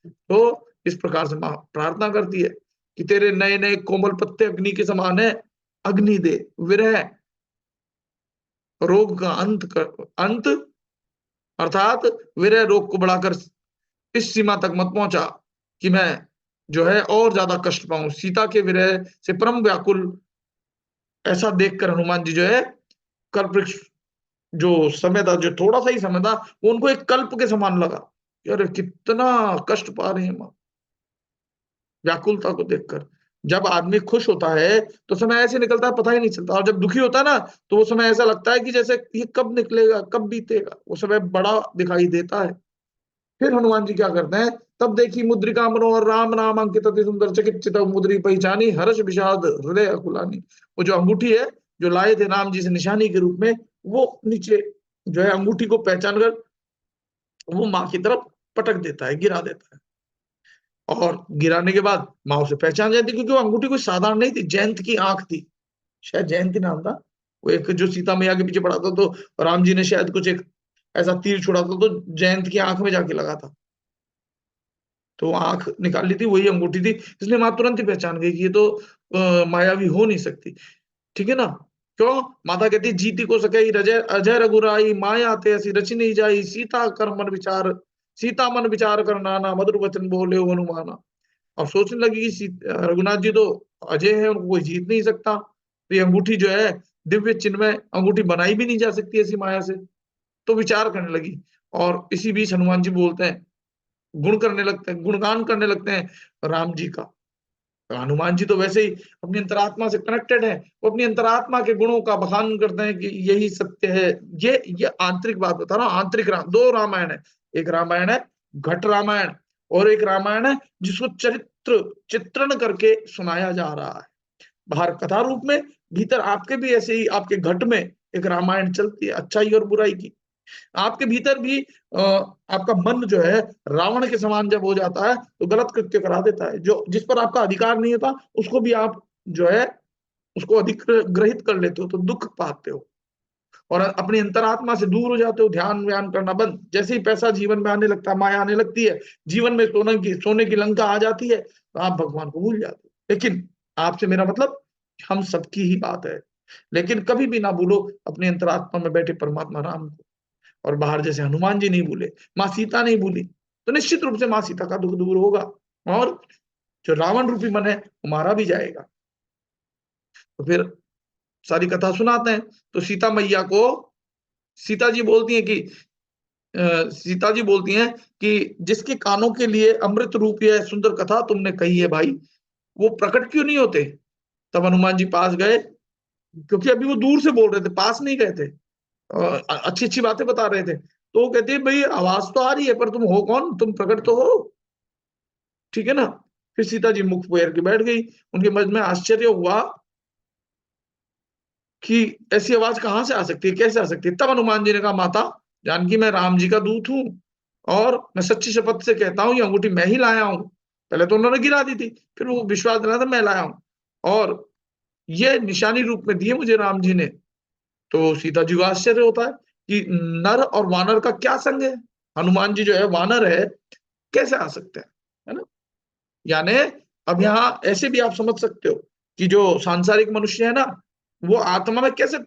A: तो इस प्रकार से मां प्रार्थना करती है कि तेरे नए नए कोमल पत्ते अग्नि के समान है, अग्नि दे, विरह रोग का अंत अर्थात विरह रोग को बढ़ाकर इस सीमा तक मत पहुंचा कि मैं जो है और ज्यादा कष्ट पाऊं। सीता के विरह से परम व्याकुल ऐसा देखकर हनुमान जी जो है कल्प, जो समय था, जो थोड़ा सा ही समय था, वो उनको एक कल्प के समान लगा। अरे कितना कष्ट पा रहे हैं मां, व्याकुलता को देखकर। जब आदमी खुश होता है तो समय ऐसे निकलता है पता ही नहीं चलता, और जब दुखी होता है ना तो वो समय ऐसा लगता है कि जैसे ये कब निकलेगा, कब बीतेगा, वो समय बड़ा दिखाई देता है। फिर हनुमान जी क्या करते हैं, तब देखी मुद्रिका मनोहर राम नाम अंकित अति सुंदर, चकित चितौ मुद्री पहचानी, हर्ष विषाद हृदय अकुलानी। वो जो अंगूठी है, जो लाए थे राम जी से निशानी के रूप में, वो नीचे जो है अंगूठी को पहचान कर वो माँ की तरफ पटक देता है, गिरा देता है। और गिराने के बाद माँ उसे पहचान जाती, क्योंकि वो अंगूठी कोई साधारण नहीं थी, जयंत की आंख थी। शायद जयंती नाम था वो, एक जो सीता मैया के पीछे पड़ा था, तो राम जी ने शायद कुछ एक ऐसा तीर छोड़ा था, तो जयंत की आंख में जाके लगा था, तो आंख निकाल ली थी, वही अंगूठी थी। इसलिए माँ तुरंत ही पहचान गई कि ये तो मायावी हो नहीं सकती। ठीक है ना। क्यों, माता कहती है, जीती को सके रजय अजय रघुराई, माया ते ऐसी रची नहीं जाई, सीता कर मन विचार, सीता मन विचार कर नाना, मधुर वचन बोले हो हनुमाना। अब सोचने लगी कि रघुनाथ जी तो अजय है, उनको कोई जीत नहीं सकता, तो ये अंगूठी जो है दिव्य चिन्हमय अंगूठी बनाई भी नहीं जा सकती ऐसी माया से। तो विचार करने लगी, और इसी बीच हनुमान जी बोलते हैं, गुण करने लगते हैं, गुणगान करने लगते हैं राम जी का। तो हनुमान जी तो वैसे ही अपनी अंतरात्मा से कनेक्टेड है, वो अपनी अंतरात्मा के गुणों का बखान करते हैं कि यही सत्य है। ये आंतरिक बात बता रहा हूं, आंतरिक दो रामायण है। एक रामायण है घट रामायण, और एक रामायण है जिसको चरित्र चित्रण करके सुनाया जा रहा है बाहर कथा रूप में। भीतर आपके भी ऐसे ही, आपके घट में एक रामायण चलती है, अच्छाई और बुराई की। आपके भीतर भी आपका मन जो है रावण के समान जब हो जाता है तो गलत कृत्य करा देता है, जो जिस पर आपका अधिकार नहीं होता उसको भी आप जो है उसको अधिग्रहित कर लेते हो, तो दुख पाते हो और अपनी अंतरात्मा से दूर हो जाते हो। ध्यान व्यान करना बंद, जैसे ही पैसा जीवन में आने लगता है, माया आने लगती है, जीवन में सोने की लंका आ जाती है, तो आप भगवान को भूल जाते हो। लेकिन आपसे मेरा मतलब, हम सबकी ही बात है, लेकिन कभी भी ना भूलो अपनी अंतरात्मा में बैठे परमात्मा राम को। और बाहर जैसे हनुमान जी नहीं भूले, माँ सीता नहीं भूली, तो निश्चित रूप से माँ सीता का दुख दूर होगा, और जो रावण रूपी मन है वो मारा भी जाएगा। तो फिर सारी कथा सुनाते हैं। तो सीता जी बोलती हैं कि सीता जी बोलती हैं कि जिसके कानों के लिए अमृत रूपी है सुंदर कथा तुमने कही है भाई, वो प्रकट क्यों नहीं होते। तब हनुमान जी पास गए, क्योंकि अभी वो दूर से बोल रहे थे, पास नहीं गए थे, अच्छी अच्छी बातें बता रहे थे। तो वो कहते हैं, भाई आवाज तो आ रही है पर तुम हो कौन, तुम प्रकट तो हो। ठीक है ना। फिर सीता जी मुख फेर के बैठ गई, उनके मन में आश्चर्य हुआ कि ऐसी आवाज कहाँ से आ सकती है, कैसे आ सकती है? तब हनुमान जी ने कहा, माता जानकी, मैं राम जी का दूत हूँ और मैं सच्ची शपथ से कहता हूँ, ये अंगूठी मैं ही लाया हूँ। पहले तो उन्होंने गिरा दी थी, फिर वो विश्वास दिलाया था मैं लाया हूँ, और ये निशानी रूप में दिए मुझे राम जी ने। तो सीता जी को आश्चर्य होता है कि नर और वानर का क्या संग है? हनुमान जी जो है वानर है, कैसे आ सकते हैं? है ना? यानी अब यहाँ ऐसे भी आप समझ सकते हो कि जो सांसारिक मनुष्य है ना, वो आत्मा में कैसे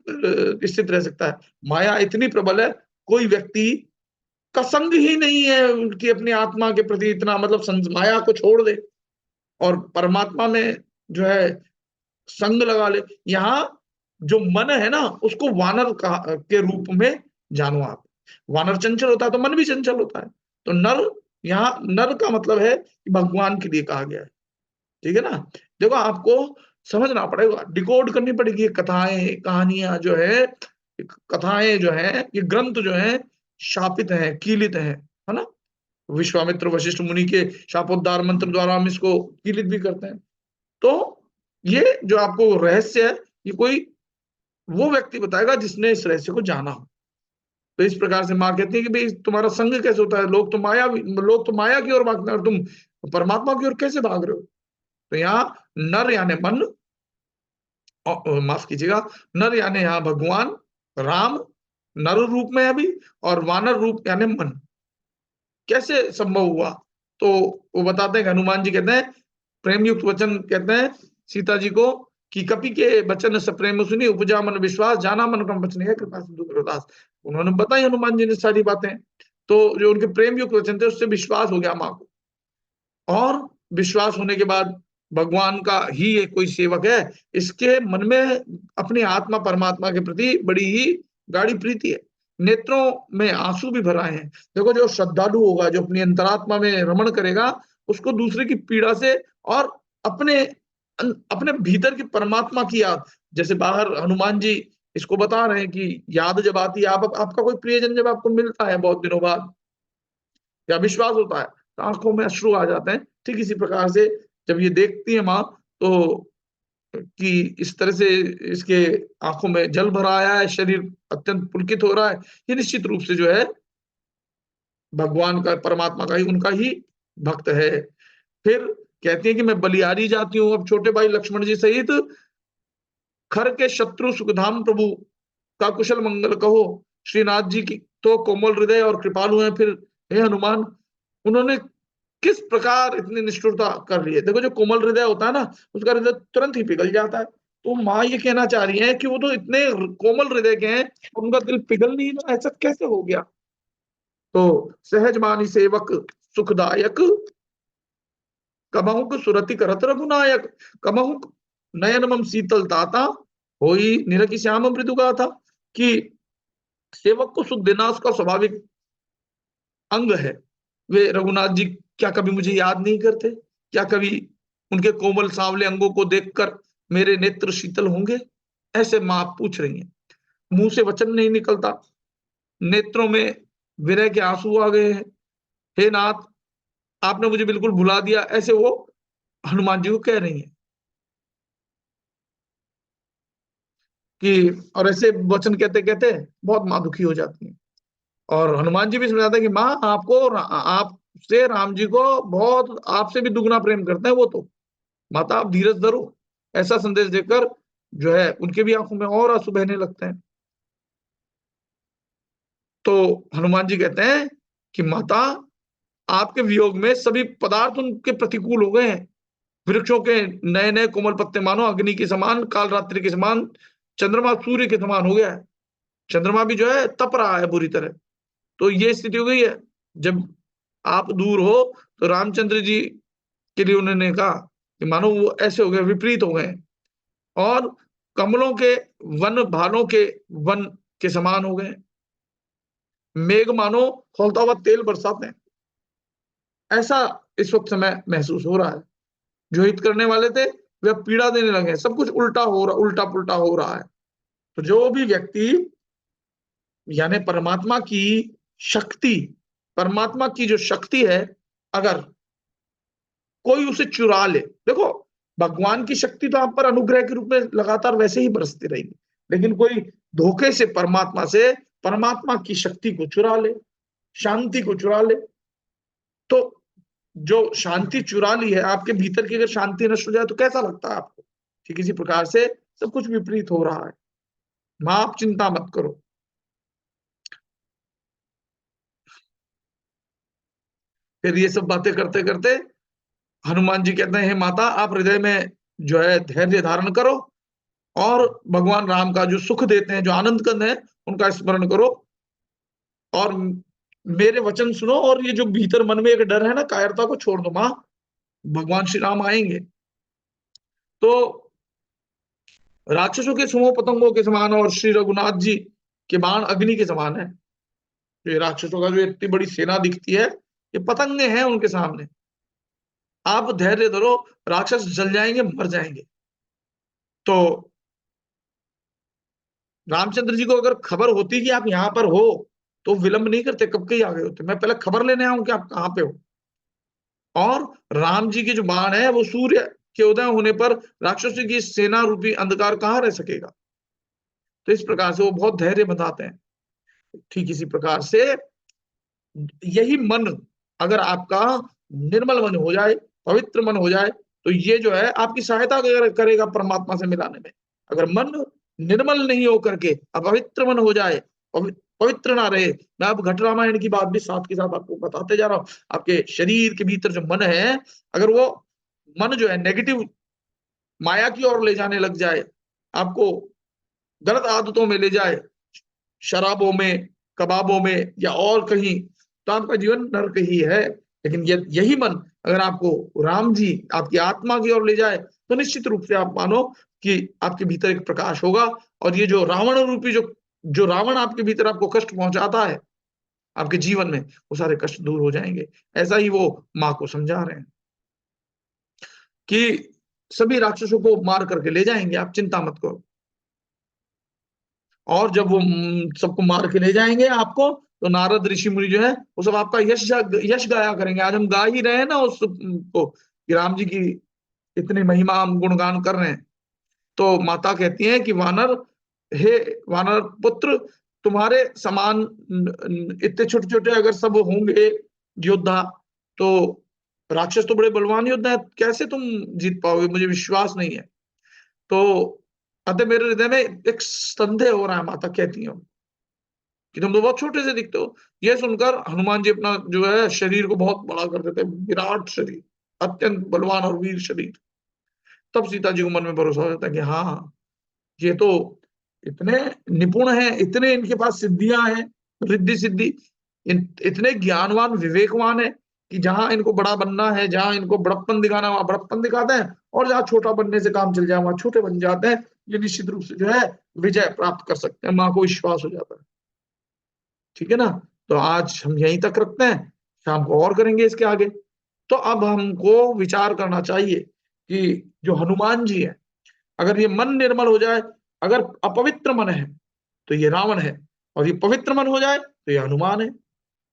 A: स्थित रह सकता है? माया इतनी प्रबल है, कोई व्यक्ति का संग ही नहीं है उनकी अपनी आत्मा के प्रति इतना, मतलब माया को छोड़ दे और परमात्मा में जो है संग लगा ले। यहाँ जो मन है ना, उसको वानर का के रूप में जानो आप। वानर चंचल होता है तो मन भी चंचल होता है। तो नर, यहाँ नर का मतलब है कि भगवान के लिए कहा गया है। ठीक है ना? देखो, आपको समझना पड़ेगा, डिकोड करनी पड़ेगी ये कथाएं, कहानियां जो है, कथाएं जो है, ये ग्रंथ जो है शापित है, कीलित है ना? विश्वामित्र वशिष्ठ मुनि के शापोद्धार मंत्र द्वारा हम इसको कीलित भी करते हैं। तो ये जो आपको रहस्य है, ये कोई वो व्यक्ति बताएगा जिसने इस रहस्य को जाना हो। तो इस प्रकार से माँ कहती है कि भाई तुम्हारा संग कैसे होता है? लोग तो माया की ओर भागते हैं और तुम परमात्मा की ओर कैसे भाग रहे हो? तो यहाँ नर यानी मन, माफ कीजिएगा, नर यानी यहाँ भगवान राम नर रूप में है अभी, और वानर रूप यानी मन। कैसे संभव हुआ? तो वो बताते हैं कि हनुमान जी कहते हैं, प्रेम युक्त वचन कहते हैं सीता जी को कि कपि के वचन सप्रेम सुनी, उपजा मन विश्वास, जाना मन क्रम वचन है कृपा सिंधु गुरुदास। उन्होंने बताई हनुमान जी ने सारी बातें। तो जो उनके प्रेम युक्त वचन थे, उससे विश्वास हो गया माँ को, और विश्वास होने के बाद भगवान का ही ये कोई सेवक है, इसके मन में अपनी आत्मा परमात्मा के प्रति बड़ी ही गाढ़ी प्रीति है। नेत्रों में आंसू भी भर आए हैं। देखो, जो श्रद्धालु होगा, जो अपनी अंतरात्मा में रमण करेगा, उसको दूसरे की पीड़ा से और अपने अपने भीतर की परमात्मा की याद, जैसे बाहर हनुमान जी इसको बता रहे हैं कि याद जब आती है, आपका कोई प्रियजन जब आपको मिलता है बहुत दिनों बाद, या विश्वास होता है, तो आंखों में अश्रु आ जाते हैं। ठीक इसी प्रकार से जब ये देखती है माँ, तो कि इस तरह से इसके आंखों में जल भरा आया है, शरीर अत्यंत पुलकित हो रहा है, ये निश्चित रूप से जो है भगवान का, परमात्मा का ही, उनका ही भक्त है। फिर कहती है कि मैं बलिहारी जाती हूँ अब छोटे भाई लक्ष्मण जी सहित, खर के शत्रु सुखधाम प्रभु का कुशल मंगल कहो। श्रीनाथ जी की तो कोमल हृदय और कृपालु हैं। फिर हे हनुमान, उन्होंने किस प्रकार इतनी निष्ठुरता कर रही है? देखो, जो कोमल हृदय होता है ना, उसका हृदय तुरंत ही पिघल जाता है। तो माँ ये कहना चाह रही है कि वो तो इतने कोमल हृदय के हैं, उनका दिल पिघल नहीं रहा, ऐसा कैसे हो गया? तो सहज मानी सेवक सुखदायक, कमहुक सुरति करत रघुनायक, कमहुक नयन मम शीतल दाता, होई निरखि श्याम मृदु गाथा। कि सेवक को सुख देना उसका स्वाभाविक अंग है। वे रघुनाथ जी क्या कभी मुझे याद नहीं करते? क्या कभी उनके कोमल सांवले अंगों को देखकर मेरे नेत्र शीतल होंगे? ऐसे मां पूछ रही हैं। मुंह से वचन नहीं निकलता, नेत्रों में विरह के आंसू आ गए हैं। हे नाथ, आपने मुझे बिल्कुल भुला दिया, ऐसे वो हनुमान जी को कह रही हैं कि, और ऐसे वचन कहते कहते बहुत मां दुखी हो जाती है। और हनुमान जी भी समझाते हैं कि माँ, आपसे राम जी को बहुत, आपसे भी दुगना प्रेम करते हैं वो तो, माता आप धीरज धरो। ऐसा संदेश देकर जो है उनके भी आंखों में और आंसू बहने लगते हैं। तो हनुमान जी कहते हैं कि माता, आपके वियोग में सभी पदार्थ उनके प्रतिकूल हो गए हैं। वृक्षों के नए नए कोमल पत्ते मानो अग्नि के समान, काल रात्रि के समान, चंद्रमा सूर्य के समान हो गया है। चंद्रमा भी जो है तप रहा है बुरी तरह। तो ये स्थिति हो गई है। जब आप दूर हो, तो रामचंद्र जी के लिए उन्होंने कहा कि मानो वो ऐसे हो गए, विपरीत हो गए, और कमलों के वन भालों के वन के समान हो गए। मेघ मानो खौलता हुआ तेल बरसाते हैं। ऐसा इस वक्त समय महसूस हो रहा है। जो हित करने वाले थे, वे अब पीड़ा देने लगे। सब कुछ उल्टा पुल्टा हो रहा है। तो जो भी व्यक्ति, यानी परमात्मा की शक्ति, परमात्मा की जो शक्ति है, अगर कोई उसे चुरा ले, देखो भगवान की शक्ति तो आप पर अनुग्रह के रूप में लगातार वैसे ही बरसती रहेगी। लेकिन कोई धोखे से परमात्मा की शक्ति को चुरा ले, शांति को चुरा ले, तो जो शांति चुरा ली है आपके भीतर की, अगर शांति नष्ट हो जाए तो कैसा लगता है आपको? ठीक इसी प्रकार से सब कुछ विपरीत हो रहा है। मां, आप चिंता मत करो। फिर ये सब बातें करते करते हनुमान जी कहते हैं, हे माता, आप हृदय में जो है धैर्य धारण करो और भगवान राम का जो सुख देते हैं, जो आनंद कंद है, उनका स्मरण करो और मेरे वचन सुनो, और ये जो भीतर मन में एक डर है ना, कायरता को छोड़ दो मां, भगवान श्री राम आएंगे। तो राक्षसों के समूह पतंगों के समान और श्री रघुनाथ जी के बाण अग्नि के समान है। तो ये राक्षसों का जो इतनी बड़ी सेना दिखती है, ये पतंगे हैं उनके सामने। आप धैर्य धरो, राक्षस जल जाएंगे, मर जाएंगे। तो रामचंद्र जी को अगर खबर होती कि आप यहाँ पर हो, तो विलंब नहीं करते, कब के ही आ गए होते। मैं पहले खबर लेने आऊं कि आप कहाँ पे हो। और राम जी के जो बाण है, वो सूर्य के उदय होने पर राक्षसों की सेना रूपी अंधकार कहाँ रह सकेगा। तो इस प्रकार से वो बहुत धैर्य बताते हैं। ठीक इसी प्रकार से यही मन, अगर आपका निर्मल मन हो जाए, पवित्र मन हो जाए, तो ये जो है आपकी सहायता करेगा परमात्मा से मिलाने में। अगर मन निर्मल नहीं हो करके अपवित्र मन हो जाए, पवित्र ना रहे, मैं अब घट रामायण की बात भी साथ के साथ आपको बताते जा रहा हूं। आपके शरीर के भीतर जो मन है, अगर वो मन जो है नेगेटिव माया की ओर ले जाने लग जाए, आपको गलत आदतों में ले जाए, शराबों में, कबाबों में या और कहीं, तो आपका जीवन नरक ही है। लेकिन यही मन अगर आपको राम जी आपकी आत्मा की ओर ले जाए, तो निश्चित रूप से आप मानो कि आपके भीतर एक प्रकाश होगा, और ये जो रावण रूपी जो जो रावण आपके भीतर आपको कष्ट पहुंचाता है आपके जीवन में, वो सारे कष्ट दूर हो जाएंगे। ऐसा ही वो माँ को समझा रहे हैं कि सभी राक्षसों को मार करके ले जाएंगे, आप चिंता मत करो। और जब वो सबको मार के ले जाएंगे आपको, तो नारद ऋषि मुनि जो है वो सब आपका यश गाया करेंगे। आज हम गा ही रहे हैं ना उस को, कि राम जी की इतनी महिमा हम गुणगान कर रहे हैं। तो माता कहती है कि वानर, हे वानर पुत्र, तुम्हारे समान इतने छोटे छोटे अगर सब होंगे योद्धा, तो राक्षस तो बड़े बलवान योद्धा है, कैसे तुम जीत पाओगे, मुझे विश्वास नहीं है। तो अतः मेरे हृदय में एक संदेह हो रहा है, माता कहती है कि तुम तो बहुत छोटे से दिखते हो। यह सुनकर हनुमान जी अपना जो है शरीर को बहुत बड़ा कर देते हैं, विराट शरीर, अत्यंत बलवान और वीर शरीर। तब सीता जी को मन में भरोसा हो जाता है कि हाँ, ये तो इतने निपुण हैं, इतने इनके पास सिद्धियां हैं, रिद्धि सिद्धि, इतने ज्ञानवान विवेकवान है कि जहां इनको बड़ा बनना है, जहां इनको बड़प्पन दिखाना वहां बड़प्पन दिखाते हैं, और जहां छोटा बनने से काम चल जाए वहां छोटे बन जाते हैं। ये निश्चित रूप से जो है विजय प्राप्त कर सकते हैं। माँ को विश्वास हो जाता है। ठीक है ना। तो आज हम यहीं तक रखते हैं, शाम को और करेंगे इसके आगे। तो अब हमको विचार करना चाहिए कि जो हनुमान जी है, अगर ये मन निर्मल हो जाए, अगर अपवित्र मन है तो ये रावण है, और ये पवित्र मन हो जाए तो ये हनुमान है,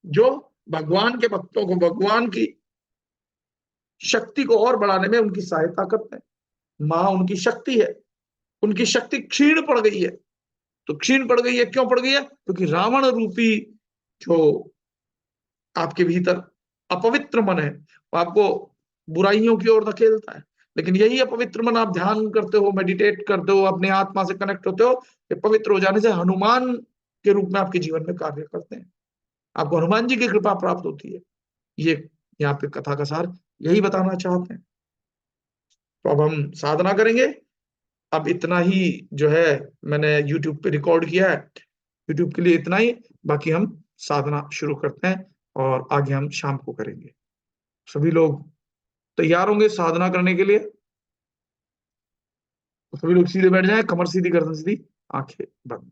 A: जो भगवान के भक्तों को भगवान की शक्ति को और बढ़ाने में उनकी सहायता करते हैं। मां उनकी शक्ति है, उनकी शक्ति क्षीण पड़ गई है। तो क्षीण पड़ गई है, क्यों पड़ गई है? क्योंकि रावण रूपी जो आपके भीतर अपवित्र मन है, वो आपको बुराइयों की ओर धकेलता है। लेकिन यही अपवित्र मन आप ध्यान करते हो, मेडिटेट करते हो, अपने आत्मा से कनेक्ट होते हो, ये पवित्र हो जाने से हनुमान के रूप में आपके जीवन में कार्य करते हैं। आपको हनुमान जी की कृपा प्राप्त होती है। ये यहाँ पे कथा का सार यही बताना चाहते हैं। तो अब हम साधना करेंगे। अब इतना ही जो है मैंने YouTube पे रिकॉर्ड किया है, YouTube के लिए इतना ही। बाकी हम साधना शुरू करते हैं, और आगे हम शाम को करेंगे। सभी लोग तैयार होंगे साधना करने के लिए? तो सभी लोग सीधे बैठ जाएं, कमर सीधी, गर्दन सीधी, आंखें बंद।